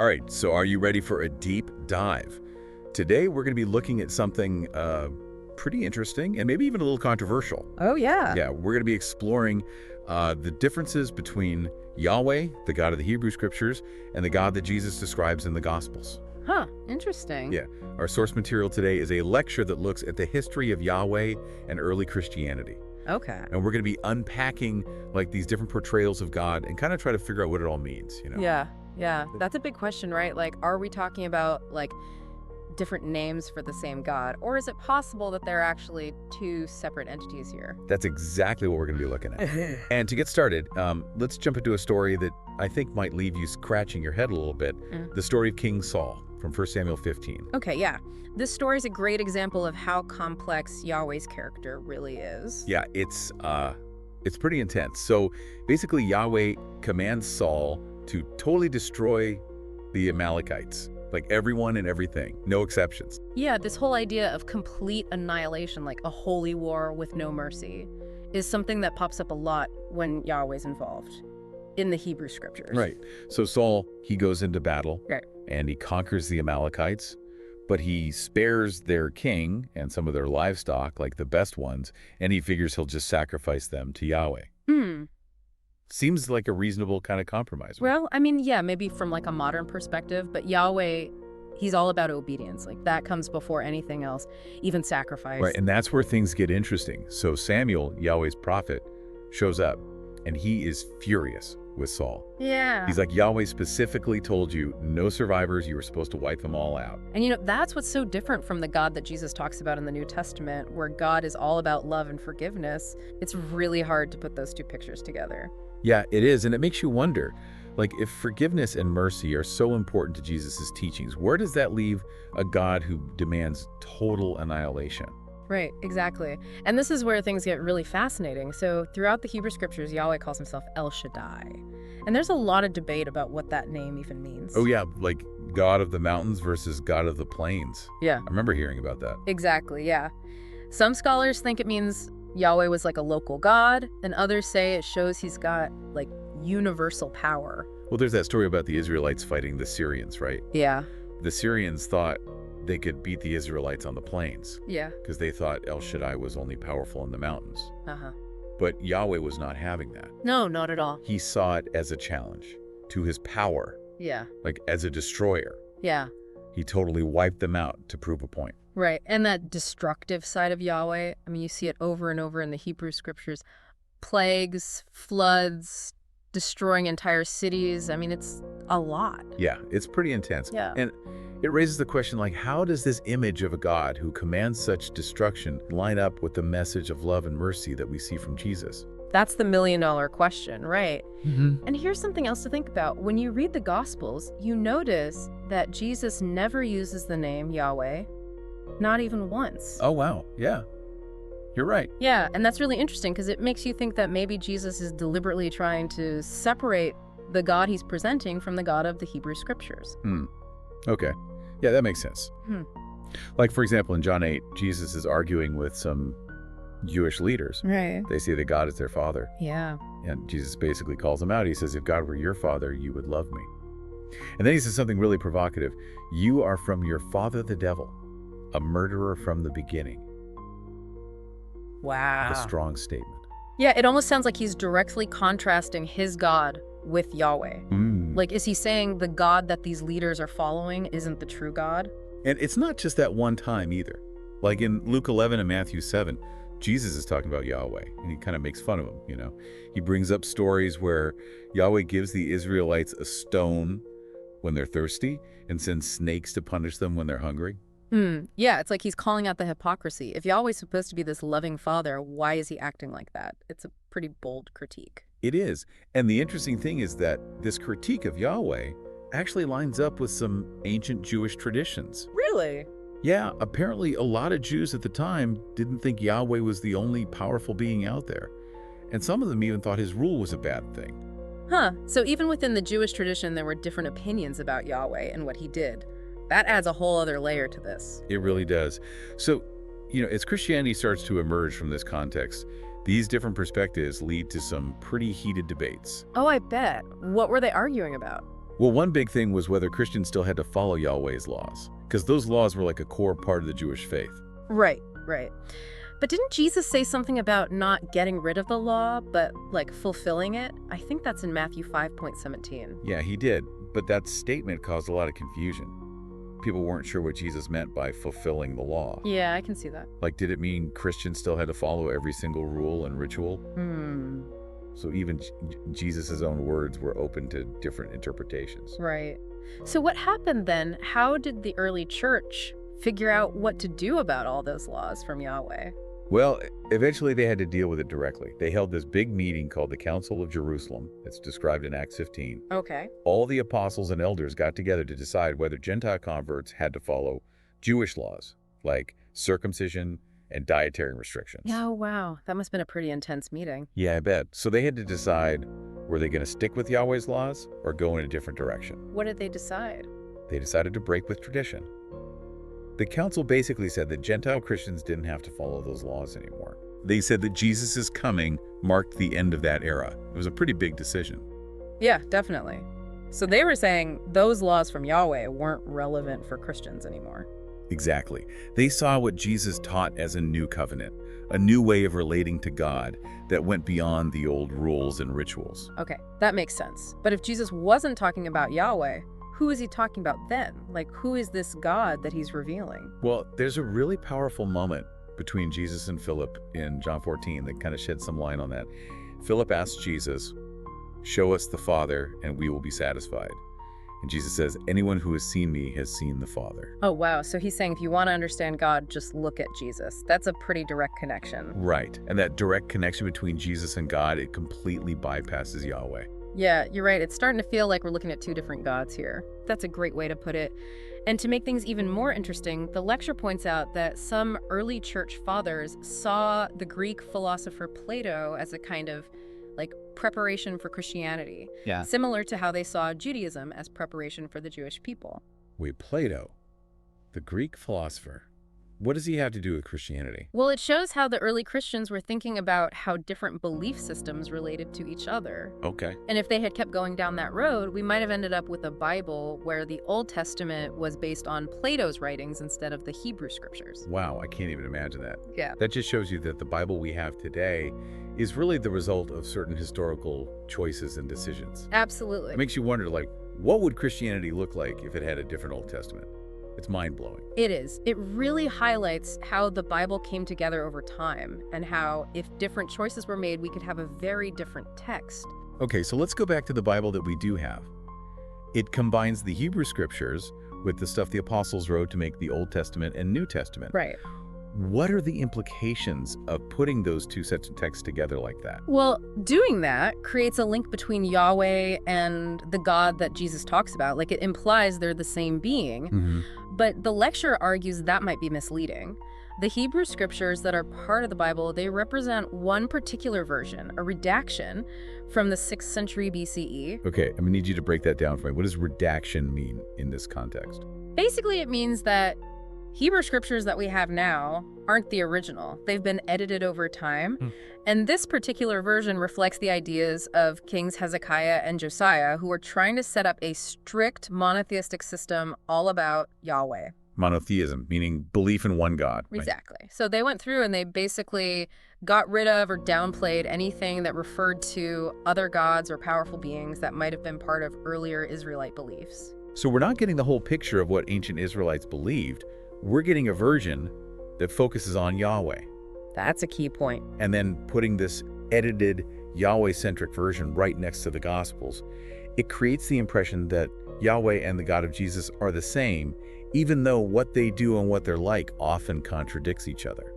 All right, so are you ready for a deep dive? Today, we're going to be looking at something pretty interesting and maybe even a little controversial. Oh, yeah. Yeah, we're going to be exploring the differences between Yahweh, the God of the Hebrew Scriptures, and the God that Jesus describes in the Gospels. Huh, interesting. Yeah, our source material today is a lecture that looks at the history of Yahweh and early Christianity. Okay. And we're going to be unpacking like these different portrayals of God and kind of try to figure out what it all means, you know? Yeah. That's a big question, right? Like, are we talking about, like, different names for the same God? Or is it possible that there are actually two separate entities here? That's exactly what we're going to be looking at. And to get started, let's jump into a story that I think might leave you scratching your head a little bit. The story of King Saul from 1 Samuel 15. Okay, yeah. This story is a great example of how complex Yahweh's character really is. Yeah, it's pretty intense. So basically, Yahweh commands Saul to totally destroy the Amalekites. Like everyone and everything, no exceptions. Yeah, this whole idea of complete annihilation, like a holy war with no mercy, is something that pops up a lot when Yahweh's involved in the Hebrew Scriptures. Right. So Saul, he goes into battle, Right. and he conquers the Amalekites, but he spares their king and some of their livestock, like the best ones, and he figures he'll just sacrifice them to Yahweh. Seems like a reasonable kind of compromise. Well, I mean, yeah, maybe from like a modern perspective, but Yahweh, he's all about obedience. Like that comes before anything else, even sacrifice. Right, and that's where things get interesting. So Samuel, Yahweh's prophet, shows up, and he is furious with Saul. Yeah. He's like, Yahweh specifically told you, no survivors, you were supposed to wipe them all out. And you know, that's what's so different from the God that Jesus talks about in the New Testament, where God is all about love and forgiveness. It's really hard to put those two pictures together. Yeah, it is, and it makes you wonder, like, if forgiveness and mercy are so important to Jesus's teachings, where does that leave a God who demands total annihilation? Right, exactly. And this is where things get really fascinating. So throughout the Hebrew Scriptures, Yahweh calls himself El Shaddai. And there's a lot of debate about what that name even means. Oh yeah, like God of the mountains versus God of the plains. Yeah. I remember hearing about that. Exactly, yeah. Some scholars think it means Yahweh was like a local god, and others say it shows he's got like universal power. Well, there's that story about the Israelites fighting the Syrians, right? Yeah. The Syrians thought they could beat the Israelites on the plains Yeah. because they thought El Shaddai was only powerful in the mountains. Uh-huh. But Yahweh was not having that. No, not at all. He saw it as a challenge to his power, Yeah. like as a destroyer. Yeah. He totally wiped them out to prove a point. Right. And that destructive side of Yahweh, I mean, you see it over and over in the Hebrew Scriptures. Plagues, floods, destroying entire cities. I mean, it's a lot. Yeah, it's pretty intense. Yeah. And it raises the question, like, how does this image of a God who commands such destruction line up with the message of love and mercy that we see from Jesus? That's the million-dollar question, right? Mm-hmm. And here's something else to think about. When you read the Gospels, you notice that Jesus never uses the name Yahweh, not even once. Oh, wow. Yeah, you're right. Yeah, and that's really interesting because it makes you think that maybe Jesus is deliberately trying to separate the God he's presenting from the God of the Hebrew Scriptures. Okay. Yeah, that makes sense. Hmm. Like, for example, in John 8, Jesus is arguing with some Jewish leaders. Right. They say that God is their father. Yeah. And Jesus basically calls them out. He says, if God were your father, you would love me. And then he says something really provocative. You are from your father, the devil, a murderer from the beginning. Wow. A strong statement. Yeah, it almost sounds like he's directly contrasting his God with Yahweh. Like, is he saying the God that these leaders are following isn't the true God? And it's not just that one time either. Like in Luke 11 and Matthew 7, Jesus is talking about Yahweh, and he kind of makes fun of him, you know. He brings up stories where Yahweh gives the Israelites a stone when they're thirsty and sends snakes to punish them when they're hungry. Yeah, it's like he's calling out the hypocrisy. If Yahweh's supposed to be this loving father, why is he acting like that? It's a pretty bold critique. It is. And the interesting thing is that this critique of Yahweh actually lines up with some ancient Jewish traditions. Really? Yeah, apparently a lot of Jews at the time didn't think Yahweh was the only powerful being out there. And some of them even thought his rule was a bad thing. Huh. So even within the Jewish tradition, there were different opinions about Yahweh and what he did. That adds a whole other layer to this. It really does. So, you know, as Christianity starts to emerge from this context, these different perspectives lead to some pretty heated debates. Oh, I bet. What were they arguing about? Well, one big thing was whether Christians still had to follow Yahweh's laws, because those laws were like a core part of the Jewish faith. Right, right. But didn't Jesus say something about not getting rid of the law, but like fulfilling it? I think that's in Matthew 5:17. Yeah, he did, but that statement caused a lot of confusion. People weren't sure what Jesus meant by fulfilling the law. Yeah, I can see that. Like, did it mean Christians still had to follow every single rule and ritual? So even Jesus' own words were open to different interpretations. Right. So what happened then? How did the early church figure out what to do about all those laws from Yahweh? Well, eventually they had to deal with it directly. They held this big meeting called the Council of Jerusalem. It's described in Acts 15. Okay. All the apostles and elders got together to decide whether Gentile converts had to follow Jewish laws, like circumcision and dietary restrictions. Oh, wow. That must have been a pretty intense meeting. Yeah, I bet. So they had to decide, were they going to stick with Yahweh's laws or go in a different direction? What did they decide? They decided to break with tradition. The council basically said that Gentile Christians didn't have to follow those laws anymore. They said that Jesus' coming marked the end of that era. It was a pretty big decision. Yeah, definitely. So they were saying those laws from Yahweh weren't relevant for Christians anymore. Exactly. They saw what Jesus taught as a new covenant, a new way of relating to God that went beyond the old rules and rituals. Okay, that makes sense. But if Jesus wasn't talking about Yahweh, who is he talking about then? Like, who is this God that he's revealing? Well, there's a really powerful moment between Jesus and Philip in John 14 that kind of sheds some light on that. Philip asks Jesus, "Show us the Father, and we will be satisfied." And Jesus says, "Anyone who has seen me has seen the Father." Oh, wow. So he's saying if you want to understand God, just look at Jesus. That's a pretty direct connection. Right. And that direct connection between Jesus and God, it completely bypasses Yahweh. Yeah, you're right. It's starting to feel like we're looking at two different gods here. That's a great way to put it. And to make things even more interesting, the lecture points out that some early church fathers saw the Greek philosopher Plato as a kind of like preparation for Christianity. Yeah. Similar to how they saw Judaism as preparation for the Jewish people. Wait, Plato, the Greek philosopher, what does he have to do with Christianity? Well, it shows how the early Christians were thinking about how different belief systems related to each other. Okay. And if they had kept going down that road, we might have ended up with a Bible where the Old Testament was based on Plato's writings instead of the Hebrew scriptures. Wow, I can't even imagine that. Yeah. That just shows you that the Bible we have today is really the result of certain historical choices and decisions. Absolutely. It makes you wonder, like, what would Christianity look like if it had a different Old Testament? It's mind-blowing. It is. It really highlights how the Bible came together over time and how if different choices were made, we could have a very different text. Okay, so let's go back to the Bible that we do have. It combines the Hebrew scriptures with the stuff the apostles wrote to make the Old Testament and New Testament. Right. What are the implications of putting those two sets of texts together like that? Well, doing that creates a link between Yahweh and the God that Jesus talks about. Like, it implies they're the same being. But the lecture argues that might be misleading. The Hebrew scriptures that are part of the Bible, they represent one particular version, a redaction from the 6th century BCE. Okay, I'm gonna need you to break that down for me. What does redaction mean in this context? Basically, it means that Hebrew scriptures that we have now aren't the original. They've been edited over time. And this particular version reflects the ideas of Kings Hezekiah and Josiah, who were trying to set up a strict monotheistic system all about Yahweh. Monotheism, meaning belief in one God. Right? Exactly. So they went through and they basically got rid of or downplayed anything that referred to other gods or powerful beings that might have been part of earlier Israelite beliefs. So we're not getting the whole picture of what ancient Israelites believed. We're getting a version that focuses on Yahweh. That's a key point. And then putting this edited Yahweh-centric version right next to the Gospels, it creates the impression that Yahweh and the God of Jesus are the same, even though what they do and what they're like often contradicts each other.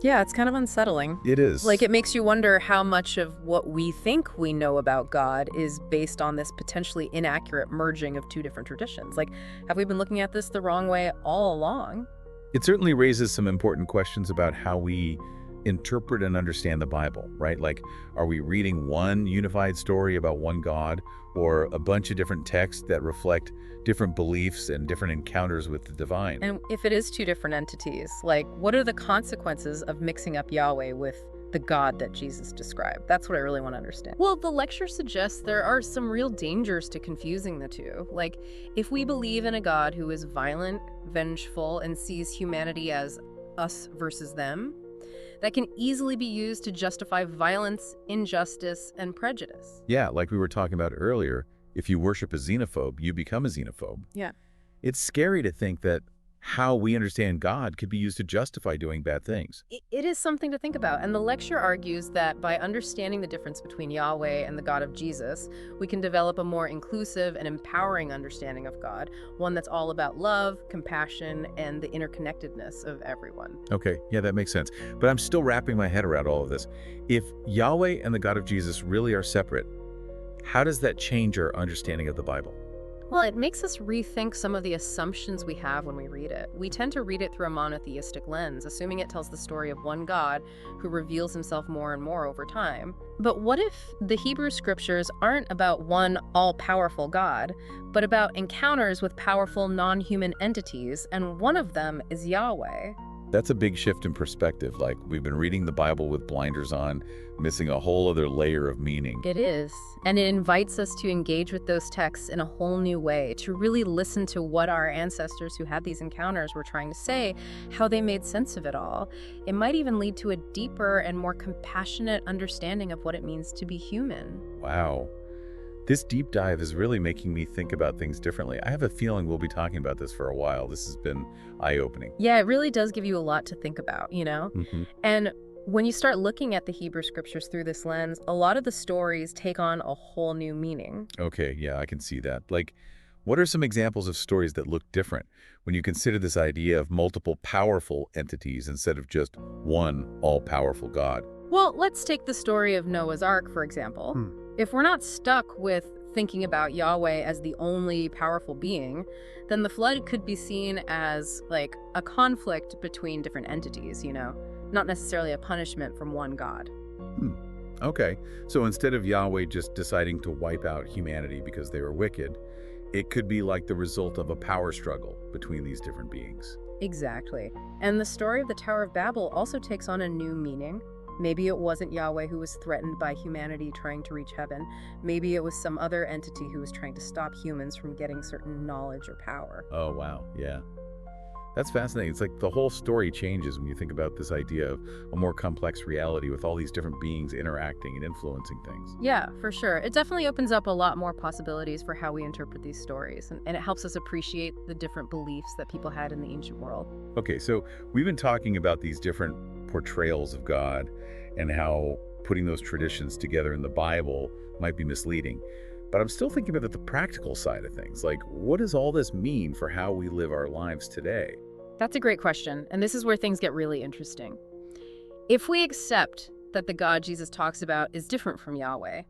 Yeah, it's kind of unsettling. It is. Like, it makes you wonder how much of what we think we know about God is based on this potentially inaccurate merging of two different traditions. Like, have we been looking at this the wrong way all along? It certainly raises some important questions about how we interpret and understand the Bible, right? Like, are we reading one unified story about one God, or a bunch of different texts that reflect different beliefs and different encounters with the divine? And if it is two different entities, like, what are the consequences of mixing up Yahweh with the God that Jesus described? That's what I really want to understand. Well, the lecture suggests there are some real dangers to confusing the two. Like, if we believe in a God who is violent, vengeful, and sees humanity as us versus them, that can easily be used to justify violence, injustice, and prejudice. Yeah, like we were talking about earlier, if you worship a xenophobe, you become a xenophobe. Yeah. It's scary to think that how we understand God could be used to justify doing bad things. It is something to think about, and the lecture argues that by understanding the difference between Yahweh and the God of Jesus, we can develop a more inclusive and empowering understanding of God, one that's all about love, compassion, and the interconnectedness of everyone. Okay, yeah, that makes sense. But I'm still wrapping my head around all of this. If Yahweh and the God of Jesus really are separate, how does that change our understanding of the Bible? Well, it makes us rethink some of the assumptions we have when we read it. We tend to read it through a monotheistic lens, assuming it tells the story of one God who reveals himself more and more over time. But what if the Hebrew scriptures aren't about one all-powerful God, but about encounters with powerful non-human entities, and one of them is Yahweh? That's a big shift in perspective. Like, we've been reading the Bible with blinders on, missing a whole other layer of meaning. It is. And it invites us to engage with those texts in a whole new way, to really listen to what our ancestors who had these encounters were trying to say, how they made sense of it all. It might even lead to a deeper and more compassionate understanding of what it means to be human. Wow. This deep dive is really making me think about things differently. I have a feeling we'll be talking about this for a while. This has been eye-opening. Yeah, it really does give you a lot to think about, you know? And when you start looking at the Hebrew scriptures through this lens, a lot of the stories take on a whole new meaning. Okay, yeah, I can see that. Like, what are some examples of stories that look different when you consider this idea of multiple powerful entities instead of just one all-powerful God? Well, let's take the story of Noah's Ark, for example. If we're not stuck with thinking about Yahweh as the only powerful being, then the flood could be seen as like a conflict between different entities, you know, not necessarily a punishment from one God. Okay, so instead of Yahweh just deciding to wipe out humanity because they were wicked, it could be like the result of a power struggle between these different beings. Exactly. And the story of the Tower of Babel also takes on a new meaning. Maybe it wasn't Yahweh who was threatened by humanity trying to reach heaven. Maybe it was some other entity who was trying to stop humans from getting certain knowledge or power. Oh, wow, yeah. That's fascinating. It's like the whole story changes when you think about this idea of a more complex reality with all these different beings interacting and influencing things. Yeah, for sure. It definitely opens up a lot more possibilities for how we interpret these stories, and it helps us appreciate the different beliefs that people had in the ancient world. Okay, so we've been talking about these different portrayals of God and how putting those traditions together in the Bible might be misleading. But I'm still thinking about the practical side of things. Like, what does all this mean for how we live our lives today? That's a great question, and this is where things get really interesting. If we accept that the God Jesus talks about is different from Yahweh,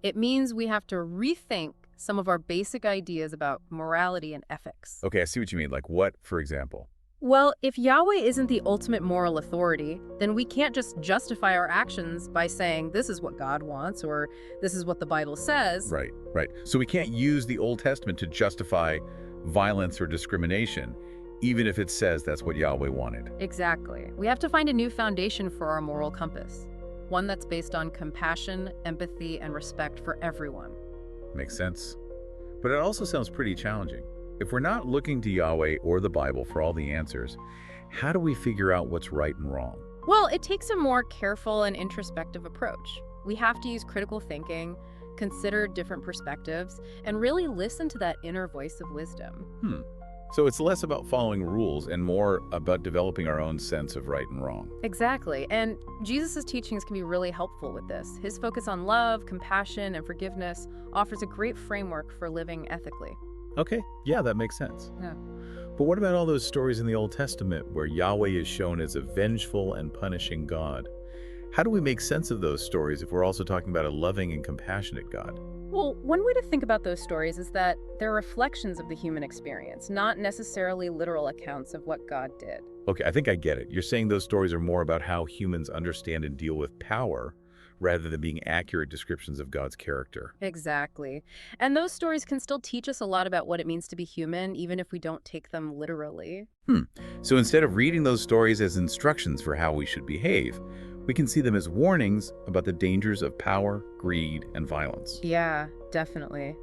it means we have to rethink some of our basic ideas about morality and ethics. Okay, I see what you mean. Like what, for example? Well, if Yahweh isn't the ultimate moral authority, then we can't just justify our actions by saying this is what God wants or this is what the Bible says. Right, right. So we can't use the Old Testament to justify violence or discrimination, even if it says that's what Yahweh wanted. Exactly. We have to find a new foundation for our moral compass, one that's based on compassion, empathy, and respect for everyone. Makes sense. But it also sounds pretty challenging. If we're not looking to Yahweh or the Bible for all the answers, how do we figure out what's right and wrong? Well, it takes a more careful and introspective approach. We have to use critical thinking, consider different perspectives, and really listen to that inner voice of wisdom. So it's less about following rules and more about developing our own sense of right and wrong. Exactly. And Jesus' teachings can be really helpful with this. His focus on love, compassion, and forgiveness offers a great framework for living ethically. Okay, yeah, that makes sense. Yeah. But what about all those stories in the Old Testament where Yahweh is shown as a vengeful and punishing God? How do we make sense of those stories if we're also talking about a loving and compassionate God? Well, one way to think about those stories is that they're reflections of the human experience, not necessarily literal accounts of what God did. Okay, I think I get it. You're saying those stories are more about how humans understand and deal with power rather than being accurate descriptions of God's character. Exactly. And those stories can still teach us a lot about what it means to be human, even if we don't take them literally. So instead of reading those stories as instructions for how we should behave, We can see them as warnings about the dangers of power, greed, and violence. Yeah, definitely.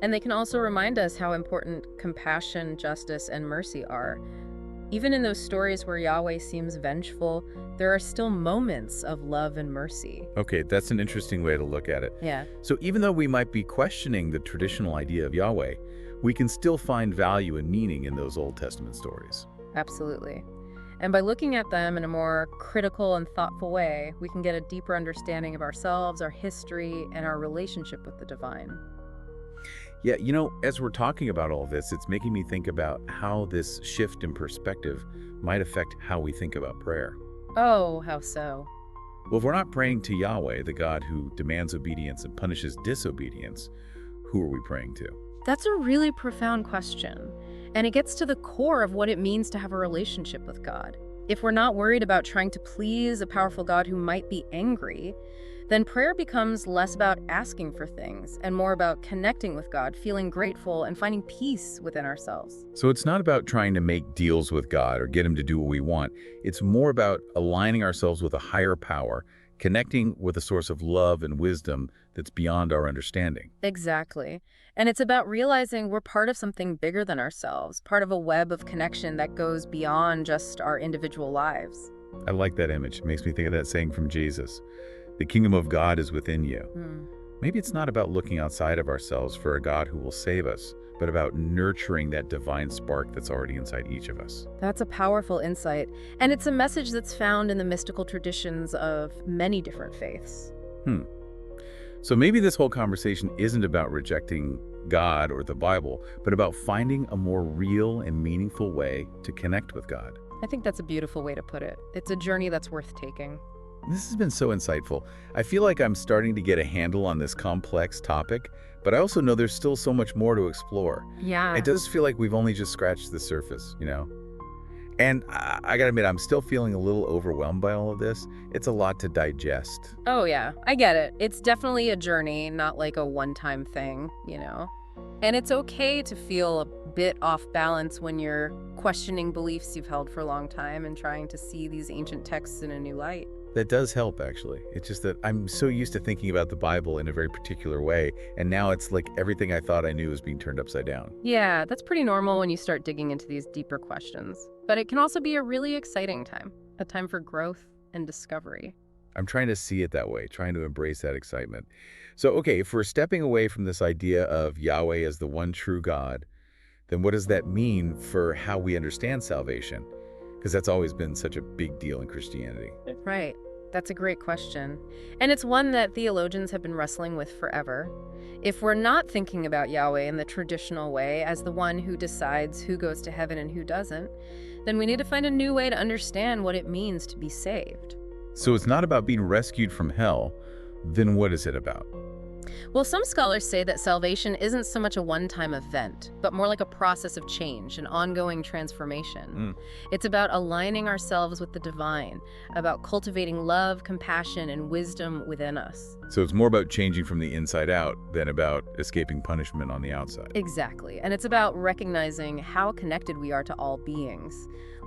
And they can also remind us how important compassion, justice, and mercy are. Even in those stories where Yahweh seems vengeful, there are still moments of love and mercy. Okay, that's an interesting way to look at it. Yeah, So even though we might be questioning the traditional idea of Yahweh, we can still find value and meaning in those Old Testament stories. absolutely. And by looking at them in a more critical and thoughtful way, we can get a deeper understanding of ourselves, our history, and our relationship with the divine. Yeah, as we're talking about all this, it's making me think about how this shift in perspective might affect how we think about prayer. Oh, how so? Well, if we're not praying to Yahweh, the God who demands obedience and punishes disobedience, who are we praying to? That's a really profound question, and it gets to the core of what it means to have a relationship with God. If we're not worried about trying to please a powerful God who might be angry, then prayer becomes less about asking for things and more about connecting with God, feeling grateful, and finding peace within ourselves. So it's not about trying to make deals with God or get him to do what we want. It's more about aligning ourselves with a higher power, connecting with a source of love and wisdom that's beyond our understanding. Exactly. And it's about realizing we're part of something bigger than ourselves, part of a web of connection that goes beyond just our individual lives. I like that image. It makes me think of that saying from Jesus. The kingdom of God is within you. Hmm. Maybe it's not about looking outside of ourselves for a God who will save us, but about nurturing that divine spark that's already inside each of us. That's a powerful insight, and it's a message that's found in the mystical traditions of many different faiths. So maybe this whole conversation isn't about rejecting God or the Bible, but about finding a more real and meaningful way to connect with God. I think that's a beautiful way to put it. It's a journey that's worth taking. This has been so insightful. I feel like I'm starting to get a handle on this complex topic, but I also know there's still so much more to explore. Yeah. It does feel like we've only just scratched the surface. And I gotta admit, I'm still feeling a little overwhelmed by all of this. It's a lot to digest. Oh, yeah, I get it. It's definitely a journey, not like a one-time thing. And it's okay to feel a bit off balance when you're questioning beliefs you've held for a long time and trying to see these ancient texts in a new light. That does help, actually. It's just that I'm so used to thinking about the Bible in a very particular way, and now it's like everything I thought I knew is being turned upside down. Yeah, that's pretty normal when you start digging into these deeper questions. But it can also be a really exciting time, a time for growth and discovery. I'm trying to see it that way, trying to embrace that excitement. So, okay, if we're stepping away from this idea of Yahweh as the one true God, then what does that mean for how we understand salvation? Because that's always been such a big deal in Christianity. Right. That's a great question. And it's one that theologians have been wrestling with forever. If we're not thinking about Yahweh in the traditional way as the one who decides who goes to heaven and who doesn't, then we need to find a new way to understand what it means to be saved. So it's not about being rescued from hell, then what is it about? Well, some scholars say that salvation isn't so much a one-time event, but more like a process of change, an ongoing transformation. It's about aligning ourselves with the divine, about cultivating love, compassion, and wisdom within us. So it's more about changing from the inside out than about escaping punishment on the outside. Exactly. And it's about recognizing how connected we are to all beings,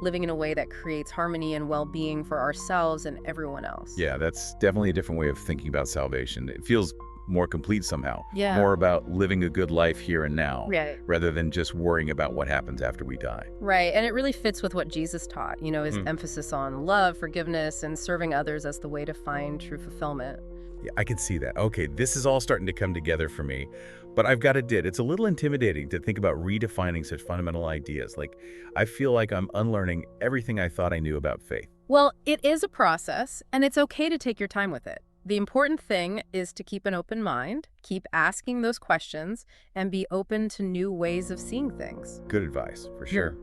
living in a way that creates harmony and well-being for ourselves and everyone else. Yeah, that's definitely a different way of thinking about salvation. It feels more complete somehow. Yeah. More about living a good life here and now, Right. rather than just worrying about what happens after we die. Right. And it really fits with what Jesus taught, his emphasis on love, forgiveness, and serving others as the way to find true fulfillment. Yeah, I can see that. Okay, this is all starting to come together for me. But I've got to admit, it's a little intimidating to think about redefining such fundamental ideas. Like, I feel like I'm unlearning everything I thought I knew about faith. Well, it is a process, and it's okay to take your time with it. The important thing is to keep an open mind, keep asking those questions, and be open to new ways of seeing things. Good advice, for sure.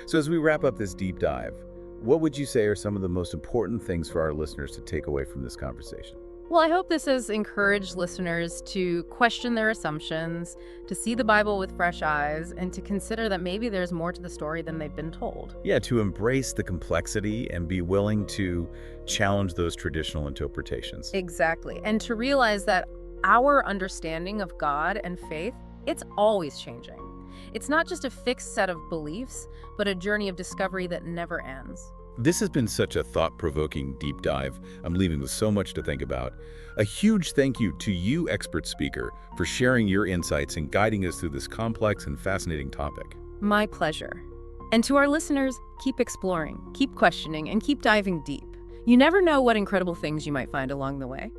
So as we wrap up this deep dive, what would you say are some of the most important things for our listeners to take away from this conversation? Well, I hope this has encouraged listeners to question their assumptions, to see the Bible with fresh eyes, and to consider that maybe there's more to the story than they've been told. Yeah, to embrace the complexity and be willing to challenge those traditional interpretations. Exactly. And to realize that our understanding of God and faith, it's always changing. It's not just a fixed set of beliefs, but a journey of discovery that never ends. This has been such a thought-provoking deep dive. I'm leaving with so much to think about. A huge thank you to you, expert speaker, for sharing your insights and guiding us through this complex and fascinating topic. My pleasure. And to our listeners, keep exploring, keep questioning, and keep diving deep. You never know what incredible things you might find along the way.